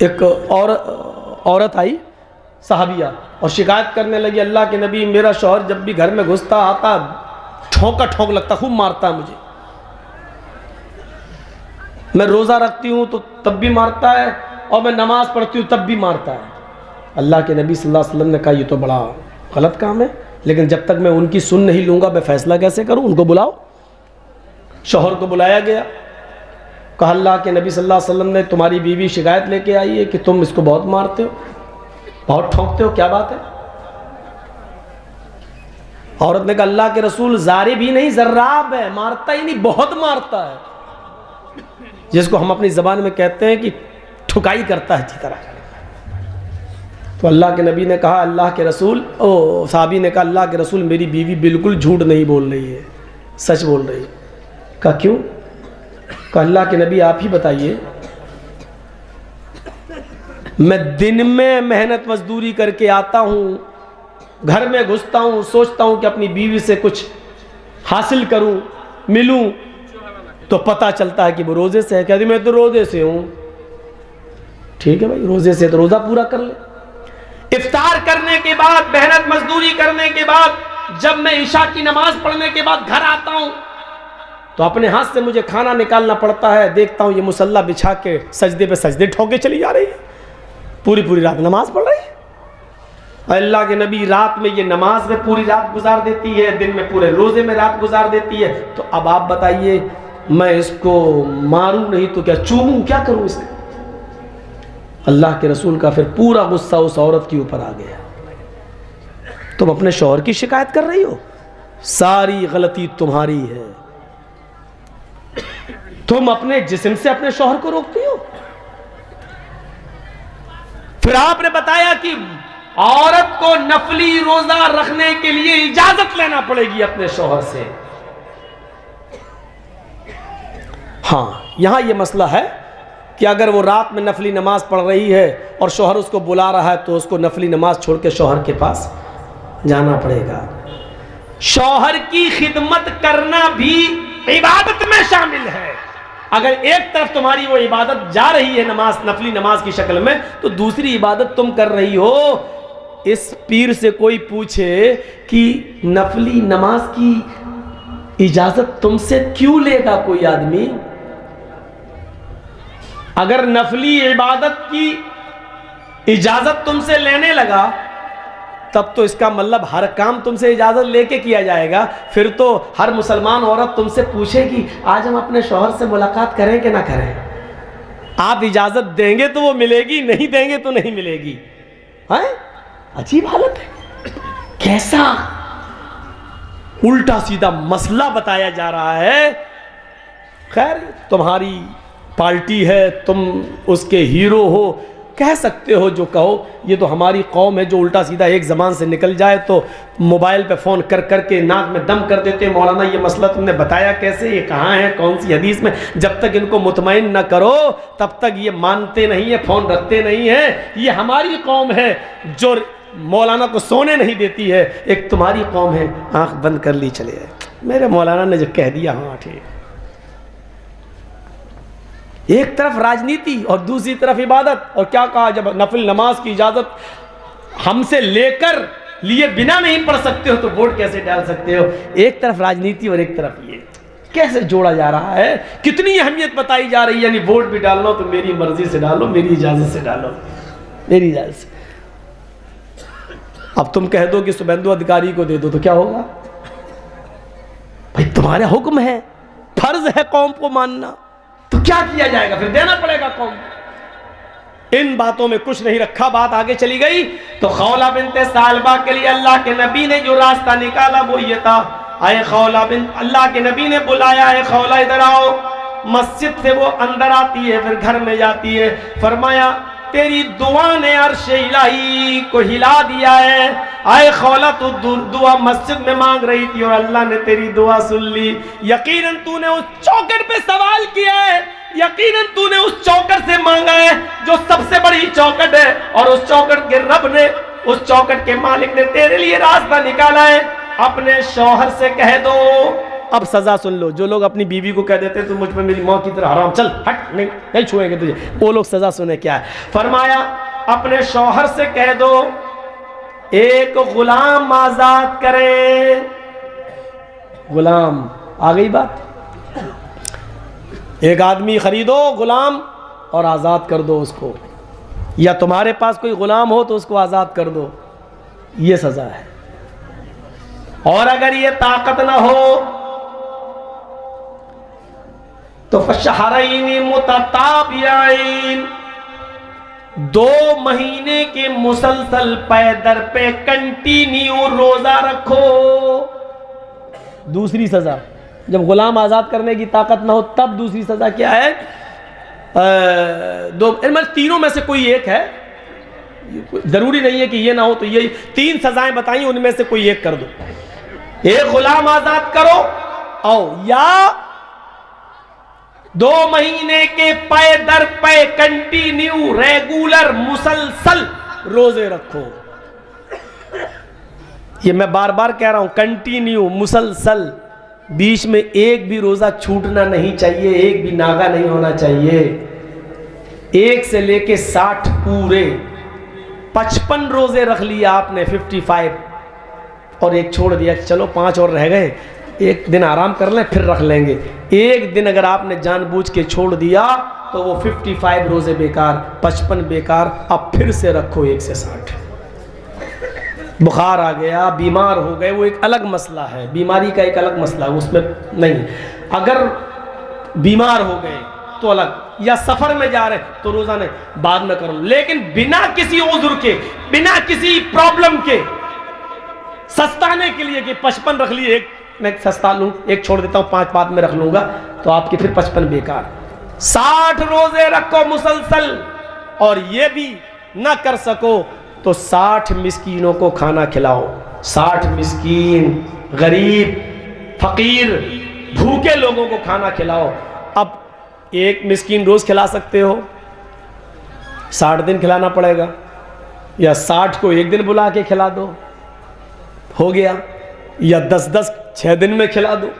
एक औरत आई सहाबिया और शिकायत करने लगी, अल्लाह के नबी मेरा शौहर जब भी घर में घुसता आता ठोंका ठोंक लगता, खूब मारता है मुझे। मैं रोज़ा रखती हूँ तो तब भी मारता है और मैं नमाज पढ़ती हूँ तब भी मारता है। अल्लाह के नबी सल्लल्लाहु अलैहि वसल्लम ने कहा ये तो बड़ा गलत काम है, लेकिन जब तक मैं उनकी सुन नहीं लूँगा मैं फ़ैसला कैसे करूँ, उनको बुलाओ। शौहर को बुलाया गया, कहा अल्लाह के नबी सल्लल्लाहु अलैहि वसल्लम ने तुम्हारी बीवी शिकायत लेके आई है कि तुम इसको बहुत मारते हो, बहुत ठोंकते हो, क्या बात है। औरत ने कहा अल्लाह के रसूल ज़ारे भी नहीं ज़र्राब है, मारता ही नहीं, बहुत मारता है, जिसको हम अपनी ज़बान में कहते हैं कि ठुकाई करता है अच्छी तरह। तो अल्लाह के नबी ने कहा अल्लाह के रसूल, ओ साहबी ने कहा अल्लाह के रसूल मेरी बीवी बिल्कुल झूठ नहीं बोल रही है, सच बोल रही है। कहा क्यों? कहा अल्लाह के नबी आप ही बताइए, मैं दिन में मेहनत मजदूरी करके आता हूँ, घर में घुसता हूँ, सोचता हूँ कि अपनी बीवी से कुछ हासिल करूँ, मिलूँ, तो पता चलता है कि वो रोज़े से है। कहती मैं तो रोज़े से हूँ। ठीक है भाई, रोज़े से तो रोज़ा पूरा कर ले। इफ्तार करने के बाद, मेहनत मजदूरी करने के बाद जब मैं ईशा की नमाज पढ़ने के बाद घर आता हूँ तो अपने हाथ से मुझे खाना निकालना पड़ता है। देखता हूँ ये मुसल्ला बिछा के सजदे पे सजदे ठोके चली जा रही है, पूरी पूरी रात नमाज पढ़ रही है। अल्लाह के नबी रात में ये नमाज में पूरी रात गुजार देती है, दिन में पूरे रोज़े में रात गुजार देती है। तो अब आप बताइए, मैं इसको मारूं नहीं तो क्या, चूमूं, क्या करूं इसका? अल्लाह के रसूल का फिर पूरा गुस्सा उस औरत के ऊपर आ गया। तुम अपने शौहर की शिकायत कर रही हो, सारी गलती तुम्हारी है। तुम अपने जिस्म से अपने शौहर को रोकती हो। फिर आपने बताया कि औरत को नफली रोजा रखने के लिए इजाजत लेना पड़ेगी अपने शौहर से। हाँ, यहां यह मसला है कि अगर वो रात में नफली नमाज पढ़ रही है और शौहर उसको बुला रहा है तो उसको नफली नमाज छोड़ के शौहर के पास जाना पड़ेगा। शौहर की खिदमत करना भी इबादत में शामिल है। अगर एक तरफ तुम्हारी वो इबादत जा रही है नमाज, नफली नमाज की शक्ल में, तो दूसरी इबादत तुम कर रही हो। इस पीर से कोई पूछे कि नफली नमाज की इजाजत तुमसे क्यों लेगा कोई आदमी? अगर नफली इबादत की इजाजत तुमसे लेने लगा तब तो इसका मतलब हर काम तुमसे इजाजत लेके किया जाएगा। फिर तो हर मुसलमान औरत तुमसे पूछेगी आज हम अपने शौहर से मुलाकात करें कि ना करें। आप इजाजत देंगे तो वो मिलेगी, नहीं देंगे तो नहीं मिलेगी। हैं? अजीब हालत है। कैसा उल्टा सीधा मसला बताया जा रहा है। खैर, तुम्हारी पार्टी है, तुम उसके हीरो हो, कह सकते हो जो कहो। ये तो हमारी कौम है जो उल्टा सीधा एक ज़बान से निकल जाए तो मोबाइल पे फ़ोन कर कर के नाक में दम कर देते हैं। मौलाना ये मसला तुमने बताया कैसे, ये कहाँ है, कौन सी हदीस में? जब तक इनको मुतमईन न करो तब तक ये मानते नहीं है, फ़ोन रखते नहीं है। ये हमारी कौम है जो मौलाना को सोने नहीं देती है। एक तुम्हारी कौम है, आँख बंद कर ली चले। मेरे मौलाना ने जो कह दिया, हाँ ठीक। एक तरफ राजनीति और दूसरी तरफ इबादत। और क्या कहा, जब नफिल नमाज की इजाजत हमसे लेकर लिए बिना नहीं पढ़ सकते हो तो वोट कैसे डाल सकते हो? एक तरफ राजनीति और एक तरफ ये, कैसे जोड़ा जा रहा है? कितनी अहमियत बताई जा रही है। यानी वोट भी डालना तो मेरी मर्जी से डालो, मेरी इजाजत से डालो, मेरी इजाजत से। अब तुम कह दो कि शुभेंदु अधिकारी को दे दो तो क्या होगा? भाई तुम्हारा हुक्म है, फर्ज है कौम को मानना, तो क्या किया जाएगा? फिर देना पड़ेगा कौम। इन बातों में कुछ नहीं रखा, बात आगे चली गई। तो खौला बिनते सालबा के लिए अल्लाह के नबी ने जो रास्ता निकाला वो ये था, आए खौला बिन, अल्लाह के नबी ने बुलाया है खौला इधर आओ। मस्जिद से वो अंदर आती है, फिर घर में जाती है। फरमाया तेरी दुआ ने अर्श इलाही को हिला दिया है। आए खौला तू दुआ मस्जिद में मांग रही थी और अल्लाह ने तेरी दुआ सुन ली। यकीनन तूने उस चौखट पे सवाल किया है, यकीनन तूने उस चौखट से मांगा है जो सबसे बड़ी चौखट है। और उस चौखट के रब ने, उस चौखट के मालिक ने तेरे लिए रास्ता निकाला है। अपने शौहर से कह दो अब सजा सुन लो। जो लोग अपनी बीवी को कह देते तो मुझ पर मेरी मौत की तरह हराम, चल हट, नहीं छुएंगे तुझे, वो लोग सजा सुने क्या है। फरमाया अपने शौहर से कह दो एक गुलाम आजाद करे। गुलाम, आ गई बात। एक आदमी खरीदो गुलाम और आज़ाद कर दो उसको, या तुम्हारे पास कोई गुलाम हो तो उसको आज़ाद कर दो, ये सज़ा है। और अगर ये ताकत ना हो तो फशहरैनी मुतताबियैन, 2 महीने के मुसलसल पे दर पे कंटिन्यू रोजा रखो। दूसरी सजा, जब गुलाम आजाद करने की ताकत ना हो तब दूसरी सजा क्या है? तीनों में से कोई एक है, जरूरी नहीं है कि ये ना हो, तो ये 3 सजाएं बताई, उनमें से कोई एक कर दो। एक गुलाम आजाद करो और या 2 महीने के पे दर पे कंटिन्यू रेगुलर मुसलसल रोजे रखो। ये मैं बार बार कह रहा हूं, कंटिन्यू मुसलसल, बीच में एक भी रोजा छूटना नहीं चाहिए, एक भी नागा नहीं होना चाहिए। 1 से लेके 60 पूरे 55 रोजे रख लिया आपने, 55, और एक छोड़ दिया, चलो 5 और रह गए, एक दिन आराम कर लें फिर रख लेंगे। एक दिन अगर आपने जानबूझ के छोड़ दिया तो वो 55 रोजे बेकार, 55 बेकार। अब फिर से रखो 1 से 60। बुखार आ गया, बीमार हो गए, वो एक अलग मसला है, बीमारी का एक अलग मसला है, उसमें नहीं। अगर बीमार हो गए तो अलग, या सफर में जा रहे तो रोजा नहीं, बाद में करो, लेकिन बिना किसी उज़्र के, बिना किसी प्रॉब्लम के, सस्ताने के लिए कि 55 रख लिए, एक मैं सस्ता लूं, एक छोड़ देता हूं, 5 बाद में रख लूंगा, तो आपके फिर 55 बेकार। 60 रोजे रखो मुसलसल, और ये भी ना कर सको तो 60 मिस्कीनों को खाना खिलाओ। 60 मिस्कीन, गरीब, फकीर, भूखे लोगों को खाना खिलाओ। अब एक मिस्कीन रोज खिला सकते हो, 60 दिन खिलाना पड़ेगा, या 60 को एक दिन बुला के खिला दो, हो गया, या 10-10 6 दिन में खिला दो,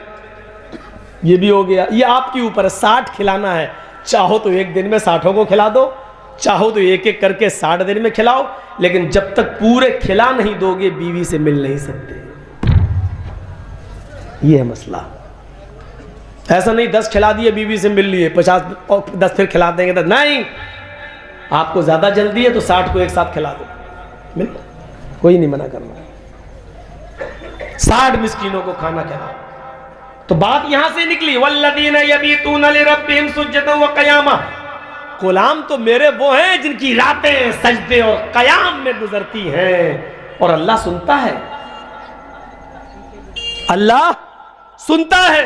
ये भी हो गया। ये आपके ऊपर है, 60 खिलाना है, चाहो तो एक दिन में 60 को खिला दो, चाहो तो एक एक करके 60 दिन में खिलाओ, लेकिन जब तक पूरे खिला नहीं दोगे बीवी से मिल नहीं सकते। ये है मसला। ऐसा नहीं 10 खिला दिए बीवी से मिल लिए, 50 और 10 फिर खिला देंगे, तो नहीं, आपको ज्यादा जल्दी है तो 60 को एक साथ खिला दो, मिल, कोई नहीं मना करना। 60 मिस्कीनों को खाना खिलाओ। तो बात यहां से निकली, वल्लदीना यबीतूना लिरब्बिहिम सुज्जदन व क़ियामा, गुलाम तो मेरे वो हैं जिनकी रातें सजदे और कयाम में गुजरती हैं, और अल्लाह सुनता है, अल्लाह सुनता है।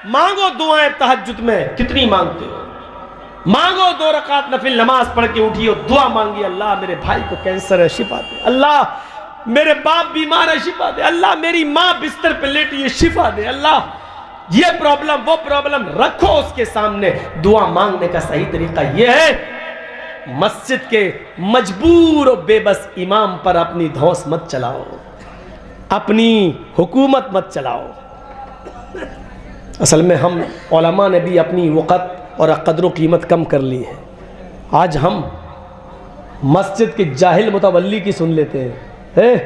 मांगो दुआएं तहज्जुद में, कितनी मांगते हो, मांगो 2 रकात नफिल नमाज पढ़ के उठिए, दुआ मांगी, अल्लाह मेरे भाई को कैंसर है शिफा दे, अल्लाह मेरे बाप बीमार है शिफा दे, अल्लाह मेरी माँ बिस्तर पे लेटी है शिफा दे, अल्लाह ये प्रॉब्लम वो प्रॉब्लम, रखो उसके सामने। दुआ मांगने का सही तरीका यह है, मस्जिद के मजबूर और बेबस इमाम पर अपनी धौंस मत चलाओ, अपनी हुकूमत मत चलाओ। असल में हम उलमा ने भी अपनी वक़्त और कदर व कीमत कम कर ली है। आज हम मस्जिद के जाहिल मुतवल्ली की सुन लेते हैं,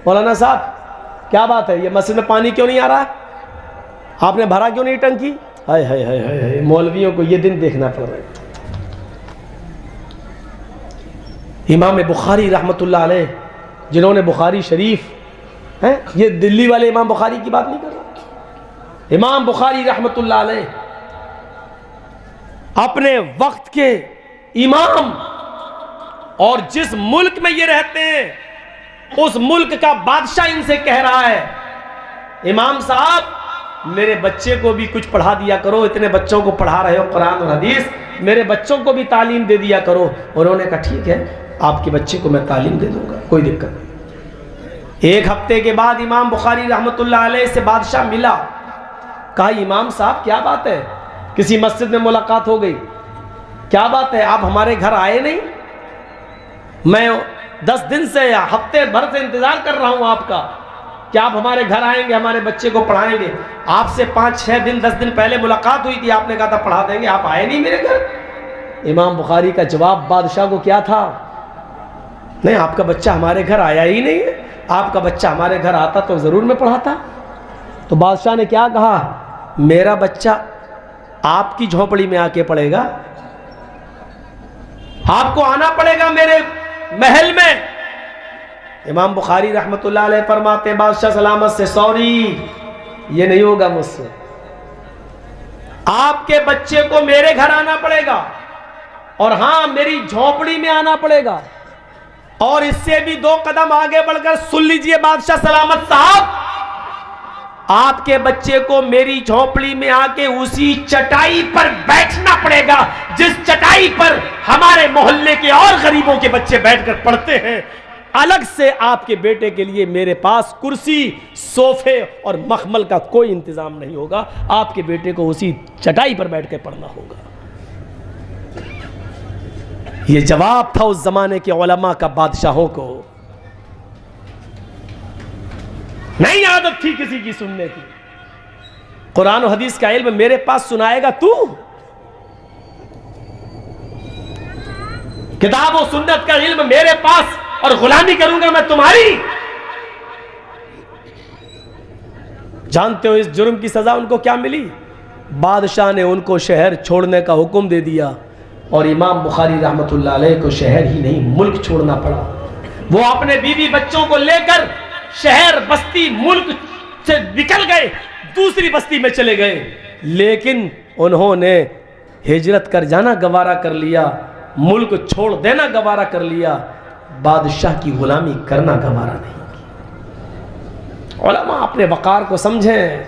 मौलाना साहब क्या बात है, ये मस्जिद में पानी क्यों नहीं आ रहा, आपने भरा क्यों नहीं टंकी, हाय हाय हाय हाय, मौलवियों को ये दिन देखना पड़ रहा है। इमाम बुखारी रहमतुल्लाह अलैह, जिन्होंने बुखारी शरीफ है, ये दिल्ली वाले इमाम बुखारी की बात नहीं कर रहा, इमाम बुखारी रहमतुल्लाह अलैह अपने वक्त के इमाम, और जिस मुल्क में ये रहते हैं उस मुल्क का बादशाह इनसे कह रहा है, इमाम साहब मेरे बच्चे को भी कुछ पढ़ा दिया करो, इतने बच्चों को पढ़ा रहे हो कुरान और हदीस, मेरे बच्चों को भी तालीम दे दिया करो। उन्होंने कहा ठीक है, आपके बच्चे को मैं तालीम दे दूंगा, कोई दिक्कत नहीं। 1 हफ्ते के बाद इमाम बुखारी रहमतुल्लाह अलैह से बादशाह मिला, कहा इमाम साहब क्या बात है, किसी मस्जिद में मुलाकात हो गई, क्या बात है, आप हमारे घर आए नहीं, मैं 10 दिन से या हफ्ते भर से इंतजार कर रहा हूं आपका, कि आप हमारे घर आएंगे, हमारे बच्चे को पढ़ाएंगे। आपसे 5-6 दिन 10 दिन पहले मुलाकात हुई थी, आपने कहा था पढ़ा देंगे, आप आए नहीं मेरे घर। इमाम बुखारी का जवाब बादशाह को क्या था? नहीं, आपका बच्चा हमारे घर आया ही नहीं है, आपका बच्चा हमारे घर आता तो ज़रूर मैं पढ़ाता। तो बादशाह ने क्या कहा? मेरा बच्चा आपकी झोपड़ी में आके पढ़ेगा, आपको आना पड़ेगा मेरे महल में। इमाम बुखारी रहमतुल्लाह अलैह फरमाते बादशाह सलामत से, सॉरी ये नहीं होगा मुझसे, आपके बच्चे को मेरे घर आना पड़ेगा और हां मेरी झोपड़ी में आना पड़ेगा। और इससे भी 2 कदम आगे बढ़कर सुन लीजिए बादशाह सलामत साहब, आपके बच्चे को मेरी झोपड़ी में आके उसी चटाई पर बैठना पड़ेगा जिस चटाई पर हमारे मोहल्ले के और गरीबों के बच्चे बैठकर पढ़ते हैं। अलग से आपके बेटे के लिए मेरे पास कुर्सी, सोफे और मखमल का कोई इंतजाम नहीं होगा, आपके बेटे को उसी चटाई पर बैठ कर पढ़ना होगा। यह जवाब था उस जमाने के उलमा का बादशाहों को। नहीं आदत थी किसी की सुनने की। कुरान और हदीस का इल्म मेरे पास सुनाएगा तू, किताब और सुन्नत का इल्म मेरे पास, और गुलामी करूंगा मैं तुम्हारी। जानते हो इस जुर्म की सजा उनको क्या मिली? बादशाह ने उनको शहर छोड़ने का हुक्म दे दिया और इमाम बुखारी रहमतुल्लाह अलैह को शहर ही नहीं मुल्क छोड़ना पड़ा। वो अपने बीवी बच्चों को लेकर शहर, बस्ती, मुल्क से निकल गए, दूसरी बस्ती में चले गए। लेकिन उन्होंने हिजरत कर जाना गवारा कर लिया, मुल्क छोड़ देना गवारा कर लिया, बादशाह की गुलामी करना गवारा नहीं। उलमा अपने वकार को समझें,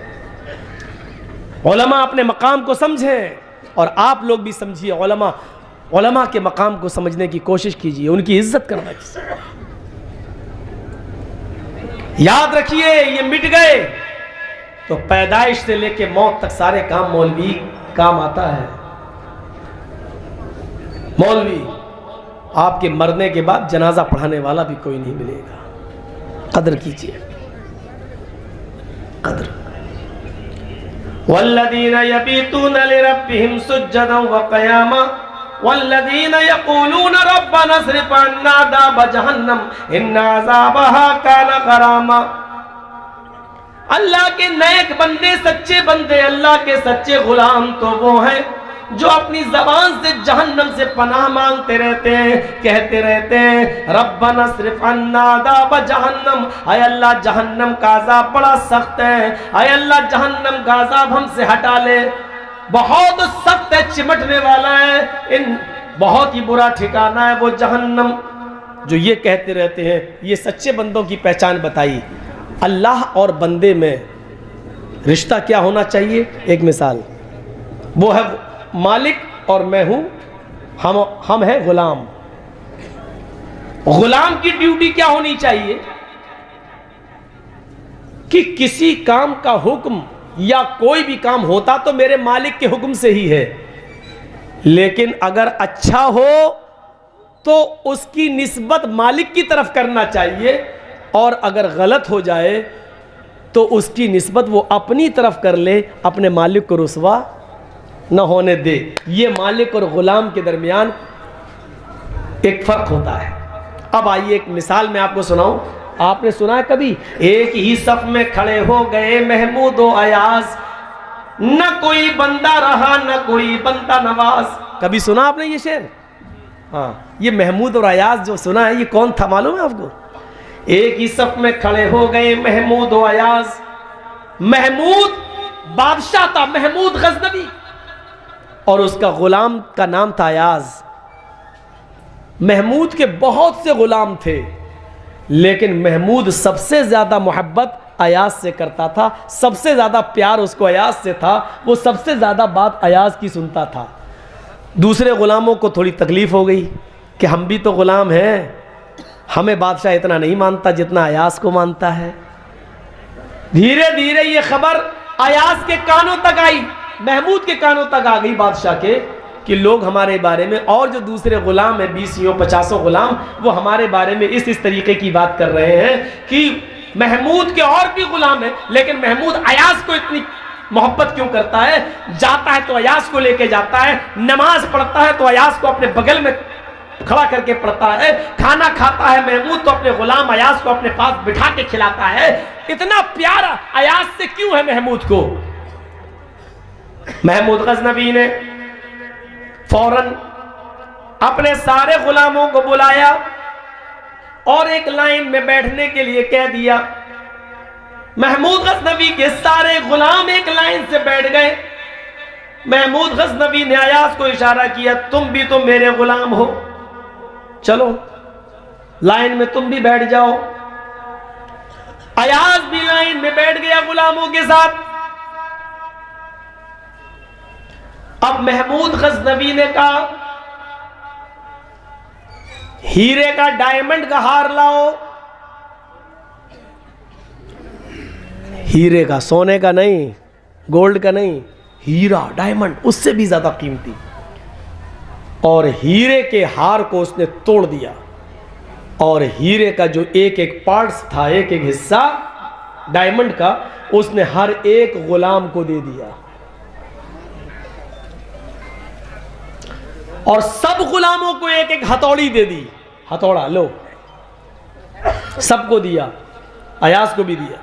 उलमा अपने मकाम को समझें, और आप लोग भी समझिए। उलमा के मकाम को समझने की कोशिश कीजिए, उनकी इज्जत करना कीजिए। याद रखिए, ये मिट गए तो पैदाइश से लेके मौत तक सारे काम मौलवी काम आता है। मौलवी आपके मरने के बाद जनाजा पढ़ाने वाला भी कोई नहीं मिलेगा। कदर कीजिए, कदर। वल्लदीना यबीतूना लिरब्बिहिम सुज्जदन व क़ियामा वल्लदीना यक़ूलूना रब्बना अस्रिफ अन्ना अज़ाब जहन्नम इन्ना अज़ाबहा काना गरामा। अल्लाह के नेक बंदे, सच्चे बंदे, अल्लाह के सच्चे गुलाम तो वो हैं जो अपनी जबान से जहन्नम से पनाह मांगते रहते हैं, कहते रहते हैं रब्बना अस्रिफ अन्ना अज़ाब जहन्नम, आय अल्लाह जहन्नम का अज़ाब बड़ा सख्त है, आय अल्लाह जहन्नम का अज़ाब हमसे हटा ले, बहुत सख्त है, चिमटने वाला है, इन बहुत ही बुरा ठिकाना है वो जहन्नम। जो ये कहते रहते हैं, ये सच्चे बंदों की पहचान बताई। अल्लाह और बंदे में रिश्ता क्या होना चाहिए? एक मिसाल, वो है मालिक और मैं हूं, हम हैं गुलाम। गुलाम की ड्यूटी क्या होनी चाहिए कि किसी काम का हुक्म या कोई भी काम होता तो मेरे मालिक के हुक्म से ही है, लेकिन अगर अच्छा हो तो उसकी निस्बत मालिक की तरफ करना चाहिए, और अगर गलत हो जाए तो उसकी निस्बत वो अपनी तरफ कर ले, अपने मालिक को रुसवा न होने दे। ये मालिक और गुलाम के दरमियान एक फर्क होता है। अब आइए एक मिसाल मैं आपको सुनाऊं। आपने सुना है कभी, एक ही सफ में खड़े हो गए महमूद और अयाज, न कोई बंदा रहा न कोई बंदा नवाज। कभी सुना आपने ये शेर? हाँ, ये महमूद और अयाज जो सुना है, ये कौन था मालूम है आपको? एक ही सफ में खड़े हो गए महमूद और अयाज। महमूद बादशाह था, महमूद गजनवी, और उसका गुलाम का नाम था अयाज। महमूद के बहुत से गुलाम थे, लेकिन महमूद सबसे ज्यादा मोहब्बत अयाज से करता था, सबसे ज्यादा प्यार उसको अयाज से था, वो सबसे ज्यादा बात अयाज की सुनता था। दूसरे गुलामों को थोड़ी तकलीफ हो गई कि हम भी तो गुलाम हैं, हमें बादशाह इतना नहीं मानता जितना अयाज को मानता है। धीरे धीरे ये खबर अयाज के कानों तक आई, महमूद के कानों तक आ गई बादशाह के, कि लोग हमारे बारे में, और जो दूसरे गुलाम है 20 50 गुलाम, वो हमारे बारे में इस तरीके की बात कर रहे हैं कि महमूद के और भी गुलाम है, लेकिन महमूद अयाज को इतनी मोहब्बत क्यों करता है? जाता है तो अयाज को लेके जाता है, नमाज पढ़ता है तो अयाज को अपने बगल में खड़ा करके पढ़ता है, खाना खाता है महमूद तो अपने गुलाम अयाज को अपने पास बिठा के खिलाता है। इतना प्यार अयाज से क्यों है महमूद को? महमूद गजनवी ने फौरन अपने सारे गुलामों को बुलाया और एक लाइन में बैठने के लिए कह दिया। महमूद गजनवी के सारे गुलाम एक लाइन से बैठ गए। महमूद गजनवी ने अयाज को इशारा किया, तुम भी तो मेरे गुलाम हो, चलो लाइन में तुम भी बैठ जाओ। अयाज भी लाइन में बैठ गया गुलामों के साथ। अब महमूद गजनवी ने कहा, हीरे का डायमंड का हार लाओ। हीरे का, सोने का नहीं, गोल्ड का नहीं, हीरा डायमंड उससे भी ज्यादा कीमती। और हीरे के हार को उसने तोड़ दिया और हीरे का जो एक एक पार्ट्स था, एक एक हिस्सा डायमंड का, उसने हर एक गुलाम को दे दिया और सब गुलामों को एक एक हथौड़ी दे दी। हथौड़ा लो, सबको दिया, अयाज को भी दिया।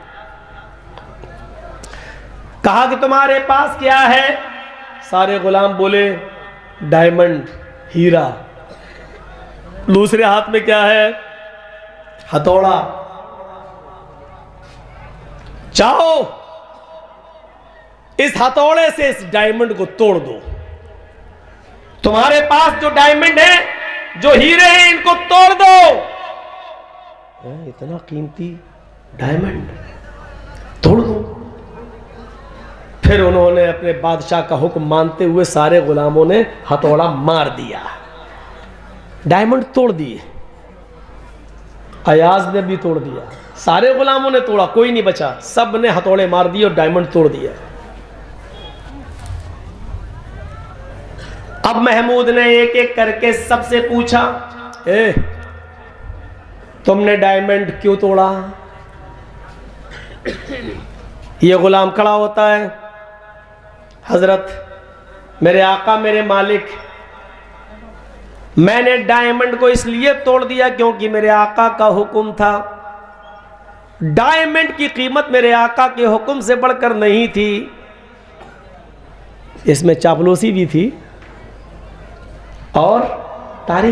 कहा कि तुम्हारे पास क्या है? सारे गुलाम बोले डायमंड, हीरा। दूसरे हाथ में क्या है? हथौड़ा। चाहो इस हथौड़े से इस डायमंड को तोड़ दो। तुम्हारे पास जो डायमंड है, जो हीरे हैं, इनको तोड़ दो। इतना कीमती डायमंड तोड़ दो। फिर उन्होंने अपने बादशाह का हुक्म मानते हुए सारे गुलामों ने हथौड़ा मार दिया, डायमंड तोड़ दिए। अयाज ने भी तोड़ दिया, सारे गुलामों ने तोड़ा, कोई नहीं बचा, सब ने हथौड़े मार दिए और डायमंड तोड़ दिया। अब महमूद ने एक एक करके सबसे पूछा, तुमने डायमंड क्यों तोड़ा? ये गुलाम खड़ा होता है, हजरत मेरे आका मेरे मालिक, मैंने डायमंड को इसलिए तोड़ दिया क्योंकि मेरे आका का हुक्म था। डायमंड की कीमत मेरे आका के हुक्म से बढ़कर नहीं थी। इसमें चापलूसी भी थी और तारीफ